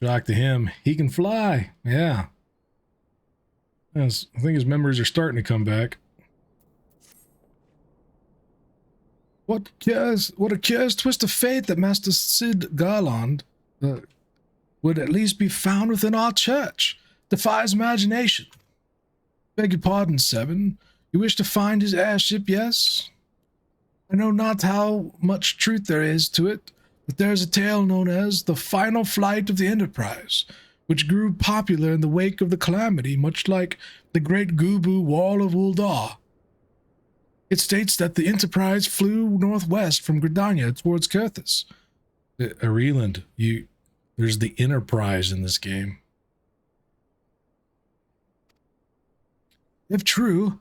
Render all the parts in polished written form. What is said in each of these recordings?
Shock to him. He can fly. Yeah. Yes, I think his memories are starting to come back. What a curious twist of fate that Master Sid Garland would at least be found within our church. Defies imagination. Beg your pardon, Seven. You wish to find his airship, yes? I know not how much truth there is to it, but there is a tale known as the final flight of the Enterprise, which grew popular in the wake of the calamity, much like the Great Gubu Wall of Uldar. It states that the Enterprise flew northwest from Gridania towards Kurthus. Areland, there's the Enterprise in this game. If true,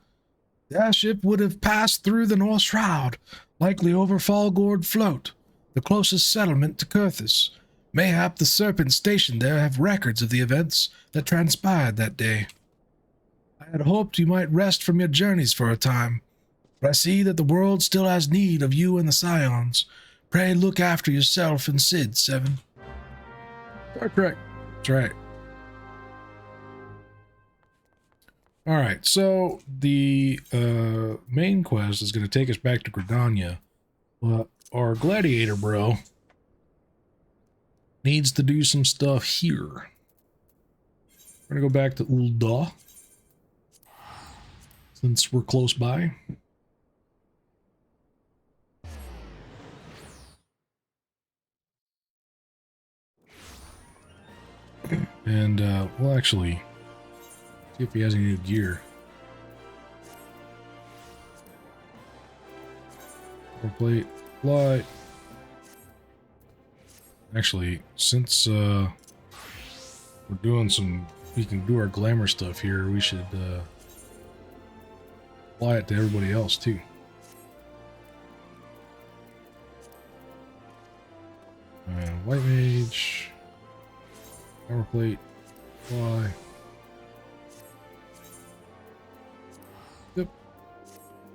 the airship would have passed through the North Shroud, likely over Falgord Float, the closest settlement to Kurthus. Mayhap the Serpents stationed there have records of the events that transpired that day. I had hoped you might rest from your journeys for a time, but I see that the world still has need of you and the Scions. Pray look after yourself and Sid, Seven. Correct. That's right. Alright, so the main quest is going to take us back to Gridania, but our gladiator bro needs to do some stuff here. We're going to go back to Uldar, since we're close by. And we'll actually see if he has any new gear. Plate, fly. Actually, since we're doing we can do our glamour stuff here, we should apply it to everybody else too. White mage, armor plate, fly. Yep.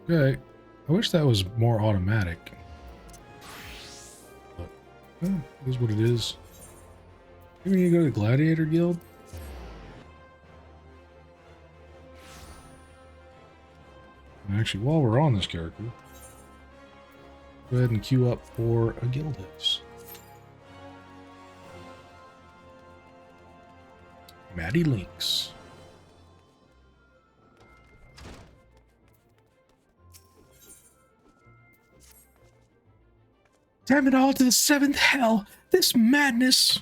Okay. I wish that was more automatic. But it is what it is. Maybe we need to go to the Gladiator Guild. And actually, while we're on this character, go ahead and queue up for a guild house. Maddie Links. Damn it all to the seventh hell! This madness!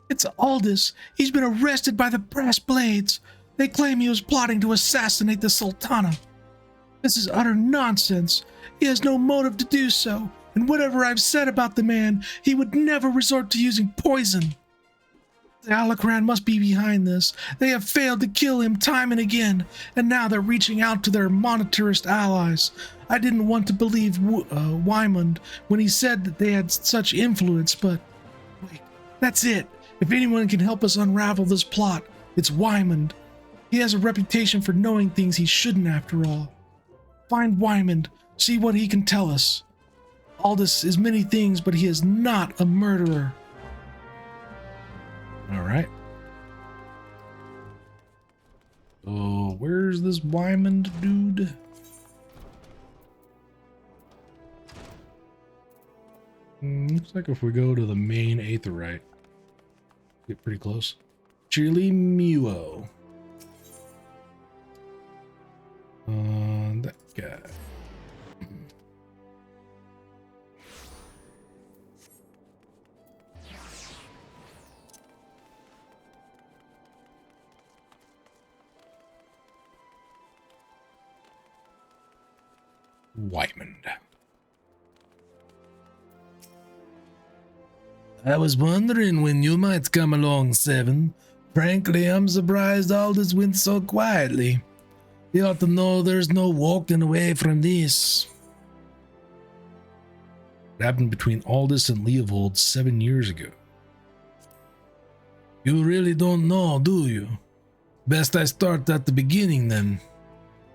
It's Aldous. He's been arrested by the Brass Blades. They claim he was plotting to assassinate the Sultana. This is utter nonsense. He has no motive to do so, and whatever I've said about the man, he would never resort to using poison. The Alacran must be behind this. They have failed to kill him time and again, and now they're reaching out to their monetarist allies. I didn't want to believe Wymond when he said that they had such influence, but wait, that's it. If anyone can help us unravel this plot, it's Wymond. He has a reputation for knowing things he shouldn't after all. Find Wymond, see what he can tell us. Aldous is many things, but he is not a murderer. Alright. So, where's this Wymond dude? Looks like if we go to the main Aetherite, get pretty close. Chili Muo. That guy. Wymond. I was wondering when you might come along, Seven. Frankly, I'm surprised all this went so quietly. You ought to know there's no walking away from this. What happened between Aldous and Leovold 7 years ago? You really don't know, do you? Best I start at the beginning then.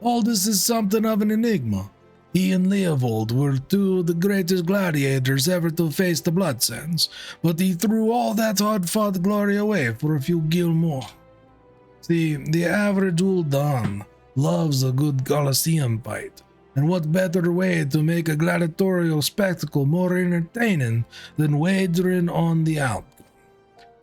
Aldous is something of an enigma. He and Leovold were two of the greatest gladiators ever to face the Blood Sands, but he threw all that hard-fought glory away for a few gil more. See, the average Ul'dan loves a good Colosseum fight, and what better way to make a gladiatorial spectacle more entertaining than wagering on the outcome?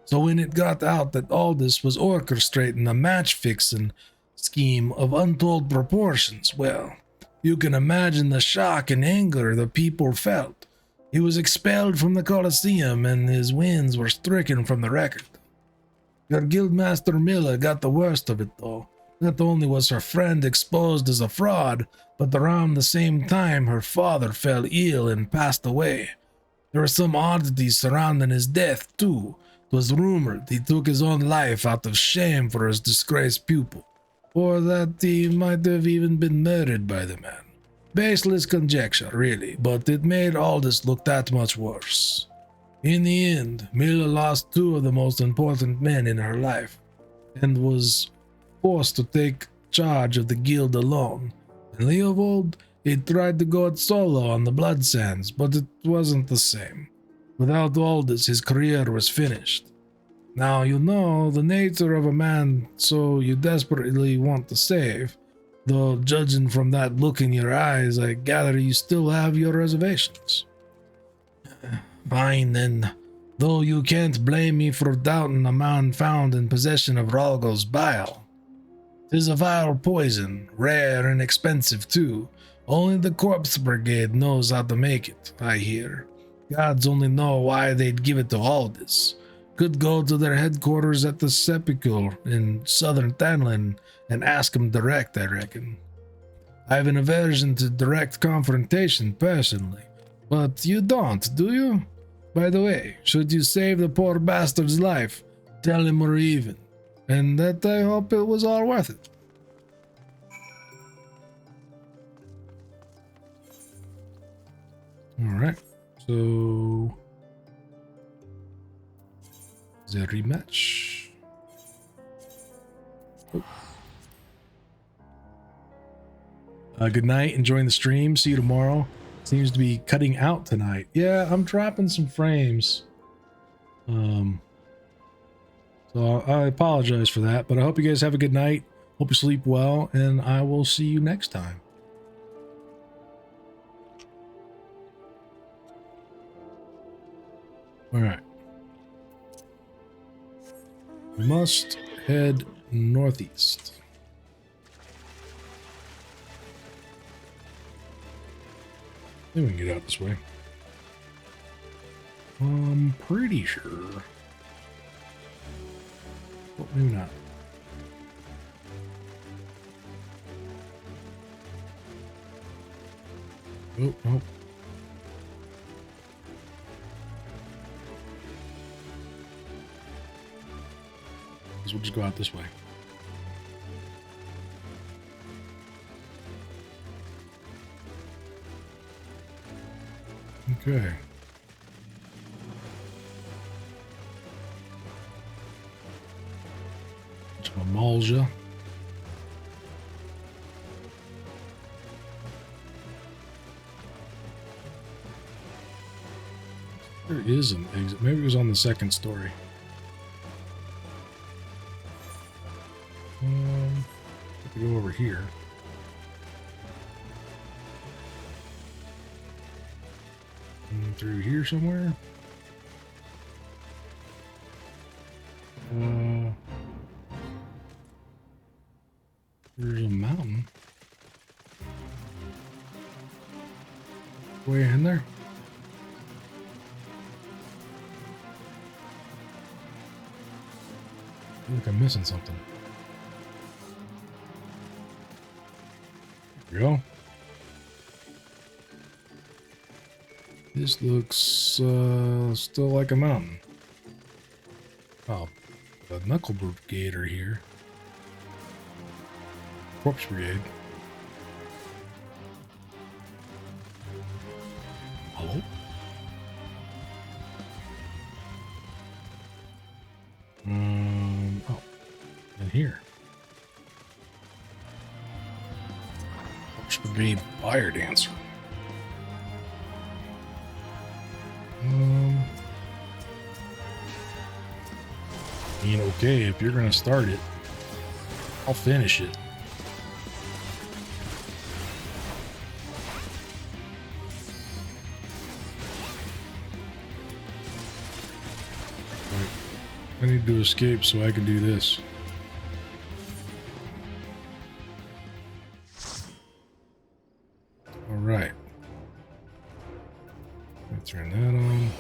So when it got out that Aldous was orchestrating a match-fixing scheme of untold proportions, well, you can imagine the shock and anger the people felt. He was expelled from the Colosseum and his wins were stricken from the record. Your Guildmaster Milla got the worst of it though. Not only was her friend exposed as a fraud, but around the same time her father fell ill and passed away. There were some oddities surrounding his death too. It was rumored he took his own life out of shame for his disgraced pupil, or that he might have even been murdered by the man. Baseless conjecture, really, but it made Aldous look that much worse. In the end, Milla lost two of the most important men in her life, and was forced to take charge of the guild alone. And Leovold, he tried to go it solo on the Blood Sands, but it wasn't the same. Without Aldous, his career was finished. Now you know the nature of a man so you desperately want to save, though judging from that look in your eyes, I gather you still have your reservations. Fine then, though you can't blame me for doubting a man found in possession of Ralgo's bile. 'Tis a vile poison, rare and expensive too. Only the Corpse Brigade knows how to make it, I hear. Gods only know why they'd give it to Aldous. Could go to their headquarters at the Sepulchre in southern Tanlin and ask them direct, I reckon. I have an aversion to direct confrontation personally, but you don't, do you? By the way, should you save the poor bastard's life, tell him we're even, and that I hope it was all worth it. Alright, so... the rematch. Good night, enjoying the stream, see you tomorrow. Seems to be cutting out tonight. Yeah, I'm dropping some frames. So I apologize for that, but I hope you guys have a good night. Hope you sleep well, and I will see you next time. All right. We must head northeast. I think we can get out this way. I'm pretty sure. Oh, maybe not. Oh, oh. Guess we'll just go out this way. Okay. To Eorzea. There is an exit. Maybe it was on the second story. Have to go over here. And through here somewhere. There's a mountain. Way in there. I feel like I'm missing something. There we go. This looks still like a mountain. Oh, the Knuckle Brigade are here. Corpse Brigade. Hello? Oh, and here. Corpse Brigade Fire Dancer. I mean, okay, if you're gonna start it, I'll finish it. Right. I need to escape so I can do this. All right. Let's turn that on.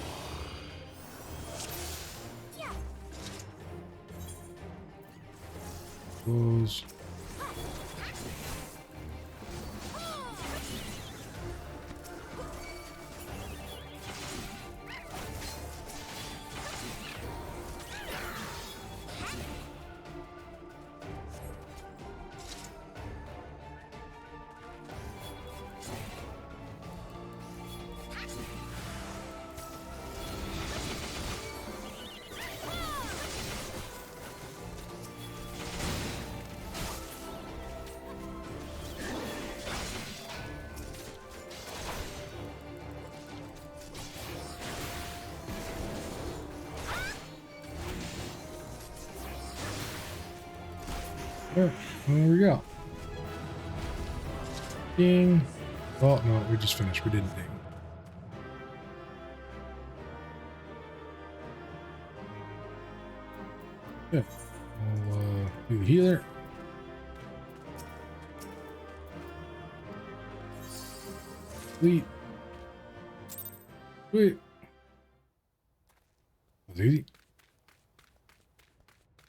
Close. There we go. Ding. Oh, no, we just finished. We didn't ding. Yeah. I'll do the healer. Sweet. Sweet. That was easy.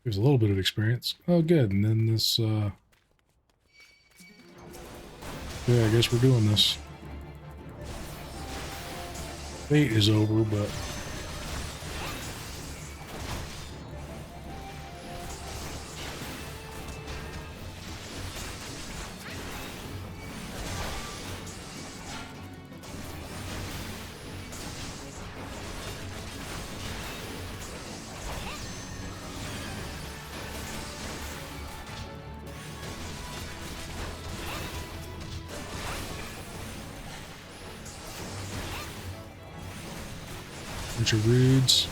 There's a little bit of experience. Oh, good. And then this, yeah, I guess we're doing this. Fate is over, but... bunch of rudes.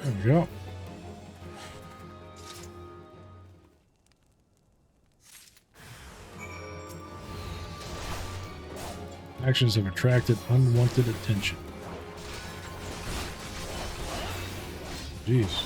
There we go. Actions have attracted unwanted attention. Jeez.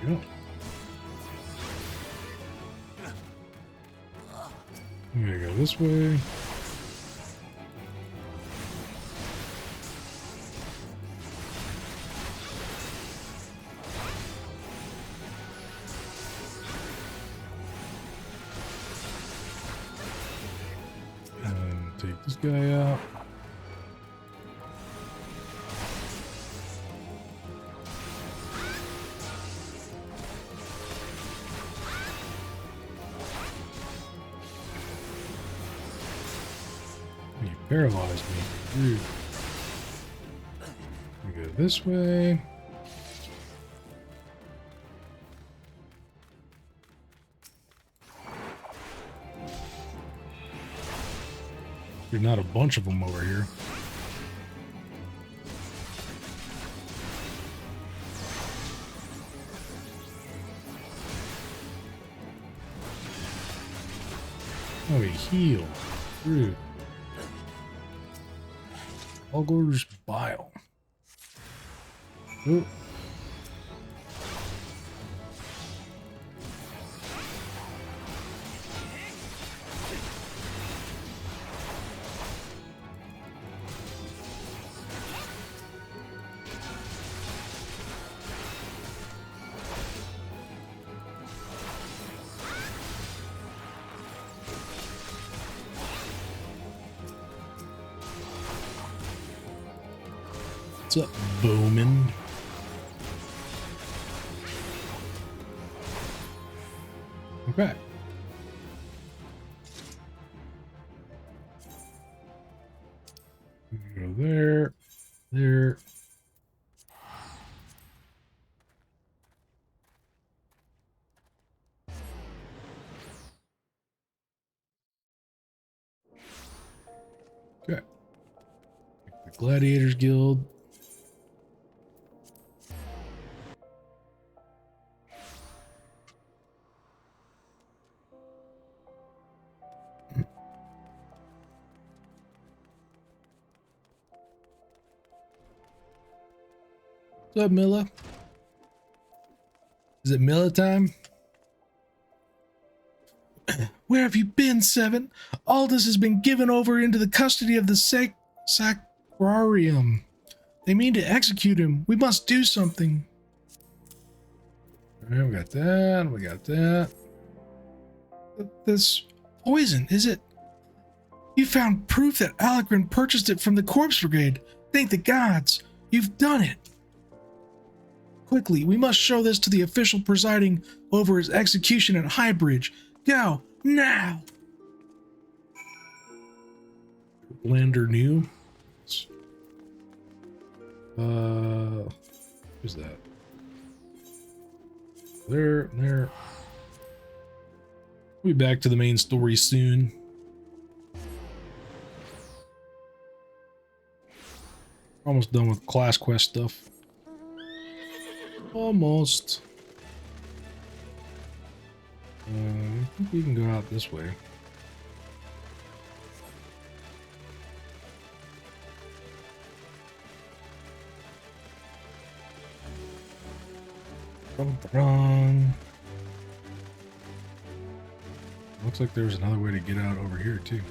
Yep. I'm gonna go this way. And take this guy out. Paralyzed me. Rude. We go this way. There's not a bunch of them over here. Oh, he healed. Rude. Ogre's Bile. Ooh. What's up, Bowman? Okay. Go there, there. Okay. The Gladiators Guild. What's up, Milla? Is it Milla time? Where have you been, Seven? Aldous has been given over into the custody of the Sacrarium. They mean to execute him. We must do something. All right, we got that. We got that. This poison, is it? You found proof that Alacrin purchased it from the Corpse Brigade. Thank the gods. You've done it. Quickly, we must show this to the official presiding over his execution at Highbridge. Go, now! Lander new. Who's that? There. We'll be back to the main story soon. Almost done with class quest stuff. Almost. I think we can go out this way. Wrong. Looks like there's another way to get out over here too.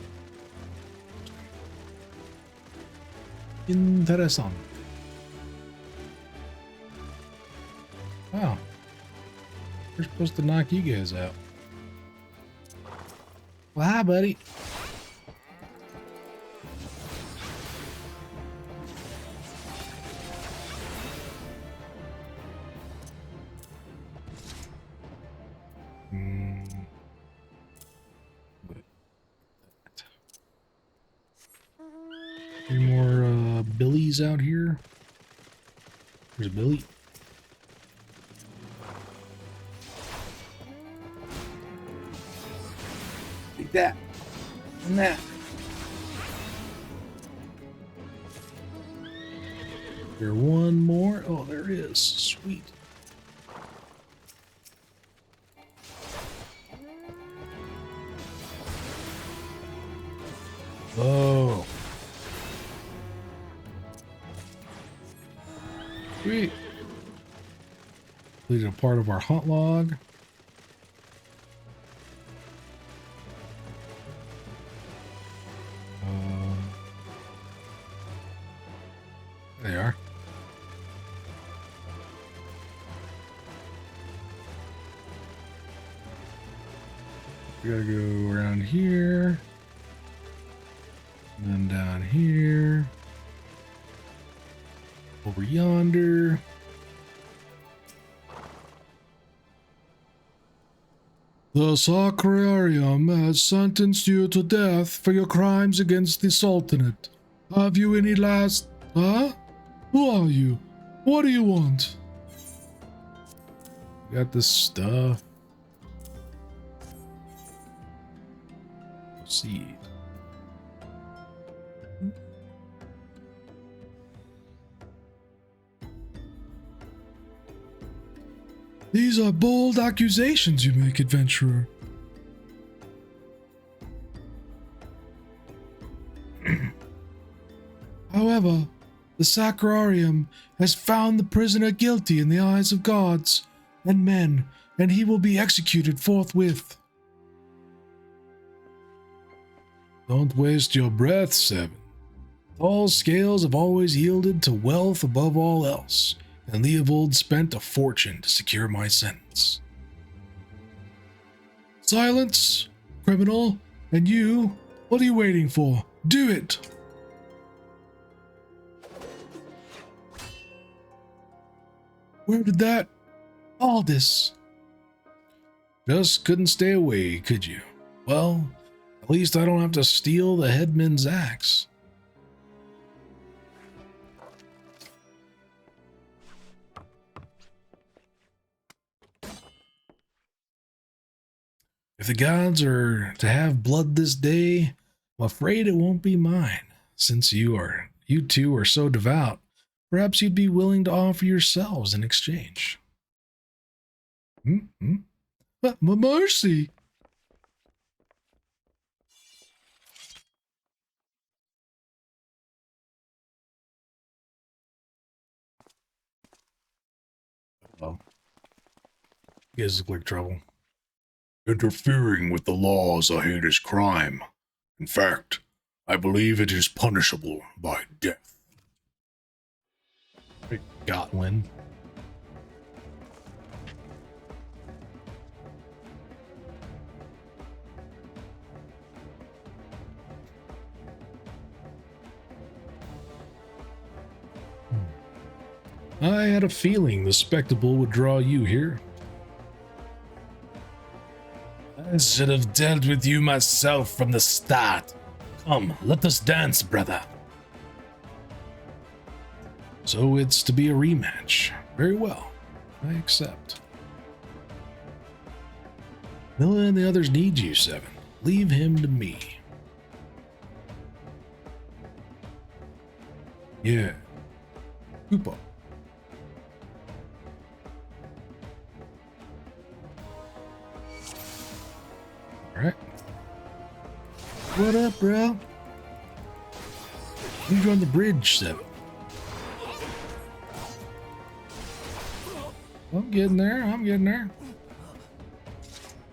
Interesting. Wow. We're supposed to knock you guys out. Well, hi, buddy. Any more Billies out here? There's a Billy. Like that. And that. There one more? Oh, there is. Sweet. Oh. Sweet. Completed a part of our hunt log. There they are. We gotta go around here. And then down here. Over yonder. The Sacrarium has sentenced you to death for your crimes against the Sultanate. Have you any last... Huh? Who are you? What do you want? Got this stuff. Let's see. These are bold accusations you make, adventurer. However, the Sacrarium has found the prisoner guilty in the eyes of gods and men, and he will be executed forthwith. Don't waste your breath, Seven. Tall scales have always yielded to wealth above all else, and Leovold spent a fortune to secure my sentence. Silence, criminal, and you, what are you waiting for? Do it! Where did that... Aldous? Just couldn't stay away, could you? Well, at least I don't have to steal the headman's axe. If the gods are to have blood this day, I'm afraid it won't be mine. Since you two are so devout, perhaps you'd be willing to offer yourselves in exchange. Mercy! Oh. You guys look like trouble. Interfering with the law is a heinous crime. In fact, I believe it is punishable by death. Gotlin. I had a feeling the spectacle would draw you here. I should have dealt with you myself from the start. Come, let us dance, brother. So it's to be a rematch. Very well. I accept. Milla and the others need you, Seven. Leave him to me. Yeah. Koopa. Alright. What up, bro? You joined the bridge, Seven. I'm getting there. I'm getting there.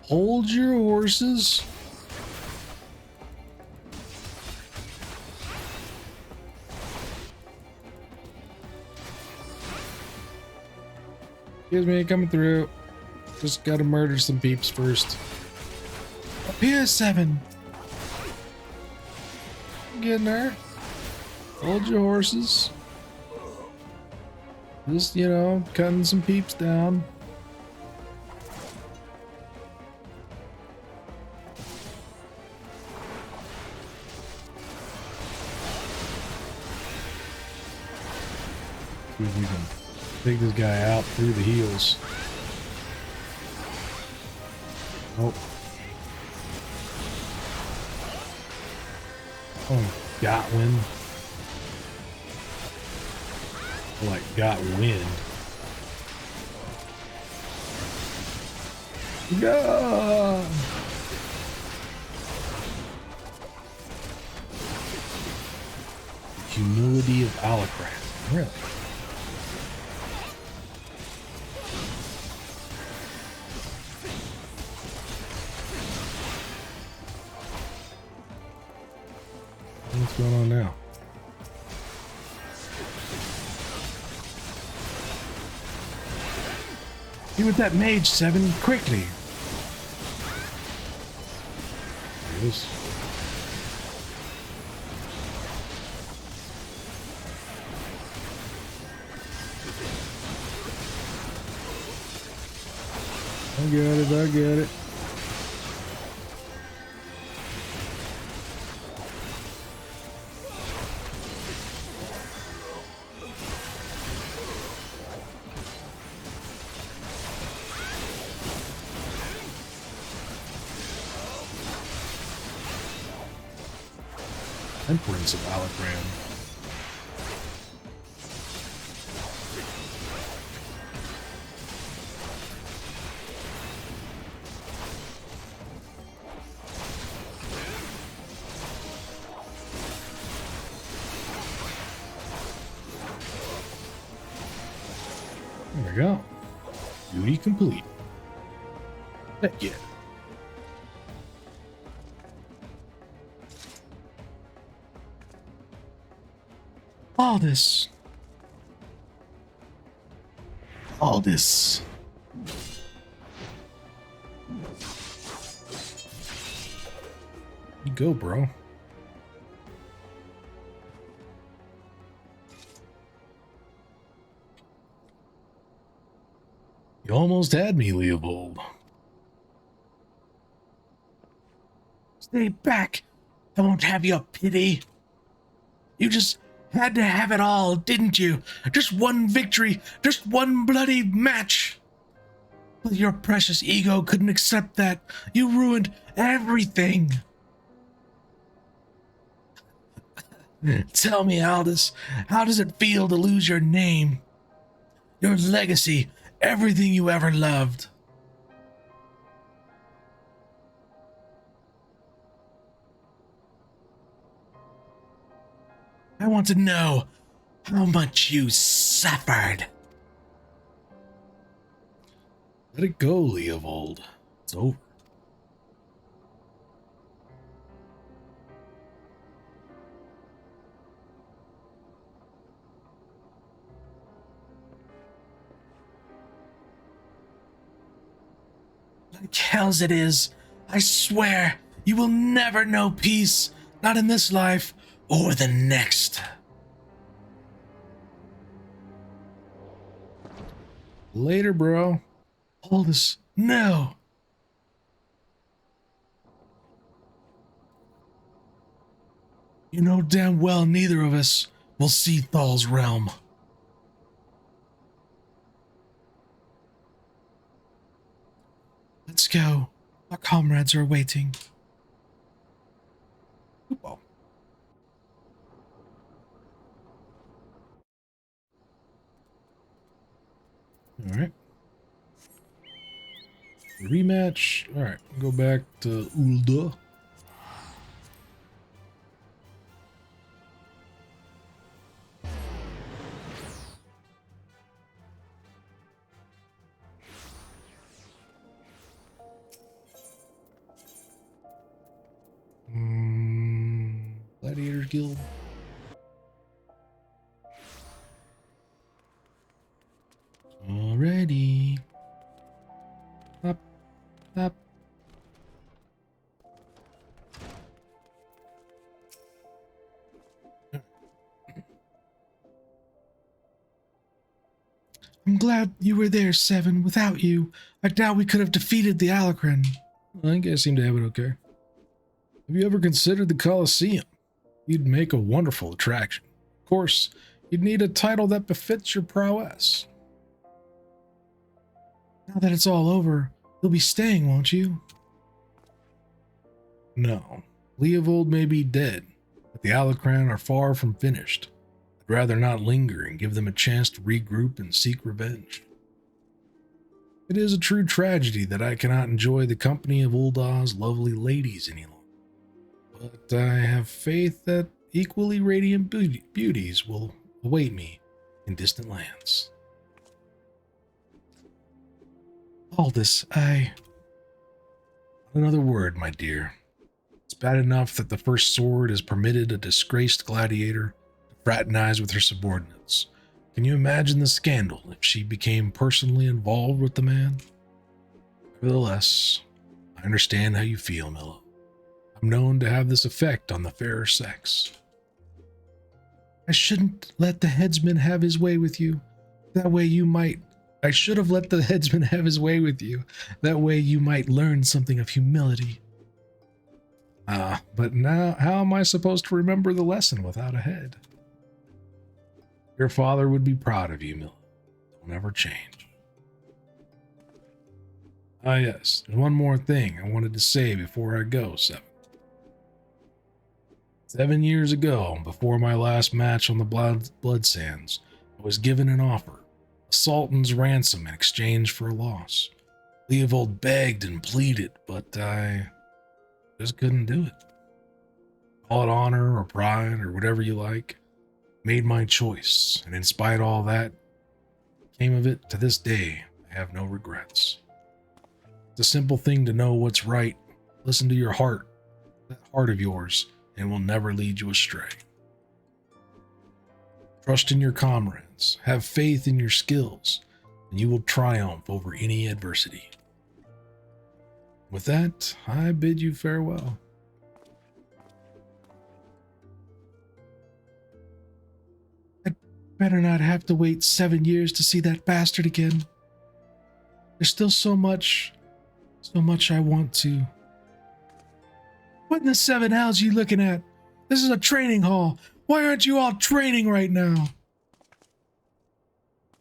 Hold your horses. Excuse me, coming through. Just gotta murder some peeps first. Up here, Seven. I'm getting there. Hold your horses. Just, you know, cutting some peeps down. See if we can take this guy out through the heels. Oh. Oh, Gotlin. Like got wind. Yeah. Humility of Alakran. Really? What's going on now? Be with that mage, Seven, quickly. There he is. I got it, I got it. Prince of Alakran. There we go. Duty complete. Heck yeah. Aldous. Aldous. You go, bro. almost had me, Leopold. Stay back. I won't have your pity. You just had to have it all, didn't you? Just one victory, just one bloody match. But your precious ego couldn't accept that. You ruined everything. Tell me, Aldous, how does it feel to lose your name? Your legacy, everything you ever loved. I want to know how much you suffered. Let it go, Leopold. It's over. Like hell's it is. I swear, you will never know peace. Not in this life or the next. Later, bro. Aldous, no. You know damn well neither of us will see Thal's realm. Let's go. Our comrades are waiting. All right. Rematch. All right. Go back to Ul'dah. Gladiator Guild. Alrighty. Up, up. I'm glad you were there, Seven. Without you, I doubt we could have defeated the Alacran. I think I seem to have it okay. Have you ever considered the Colosseum? You'd make a wonderful attraction. Of course, you'd need a title that befits your prowess. Now that it's all over, you'll be staying, won't you? No. Leopold may be dead, but the Alacran are far from finished. I'd rather not linger and give them a chance to regroup and seek revenge. It is a true tragedy that I cannot enjoy the company of Ul'dah's lovely ladies any longer. But I have faith that equally radiant beauties will await me in distant lands. Aldous, another word, my dear. It's bad enough that the First Sword has permitted a disgraced gladiator to fraternize with her subordinates. Can you imagine the scandal if she became personally involved with the man? Nevertheless, I understand how you feel, Milla. I'm known to have this effect on the fairer sex. I shouldn't let the headsman have his way with you. That way you might... I should have let the headsman have his way with you. That way you might learn something of humility. But now, how am I supposed to remember the lesson without a head? Your father would be proud of you, Milla. Don't ever change. Yes, there's one more thing I wanted to say before I go, Seven. 7 years ago, before my last match on the Blood Sands, I was given an offer, a sultan's ransom in exchange for a loss. Leopold begged and pleaded, but I just couldn't do it. Call it honor or pride or whatever you like. Made my choice, and in spite of all that came of it, to this day, I have no regrets. It's a simple thing to know what's right. Listen to your heart, that heart of yours, and will never lead you astray. Trust in your comrades, have faith in your skills, and you will triumph over any adversity. With that, I bid you farewell. I'd better not have to wait 7 years to see that bastard again. There's still so much I want to. What in the seven hells are you looking at? This is a training hall. Why aren't you all training right now?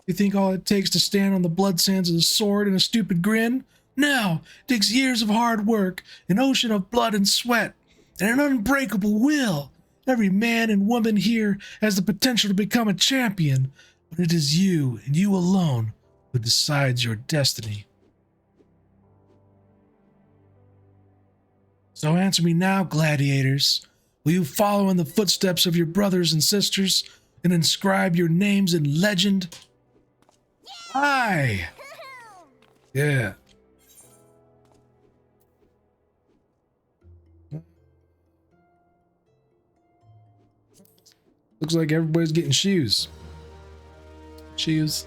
You think all it takes to stand on the blood sands is a sword and a stupid grin? No, it takes years of hard work, an ocean of blood and sweat, and an unbreakable will. Every man and woman here has the potential to become a champion, but it is you and you alone who decides your destiny. So answer me now, gladiators. Will you follow in the footsteps of your brothers and sisters and inscribe your names in legend? Aye. Yeah. Looks like everybody's getting shoes. Shoes.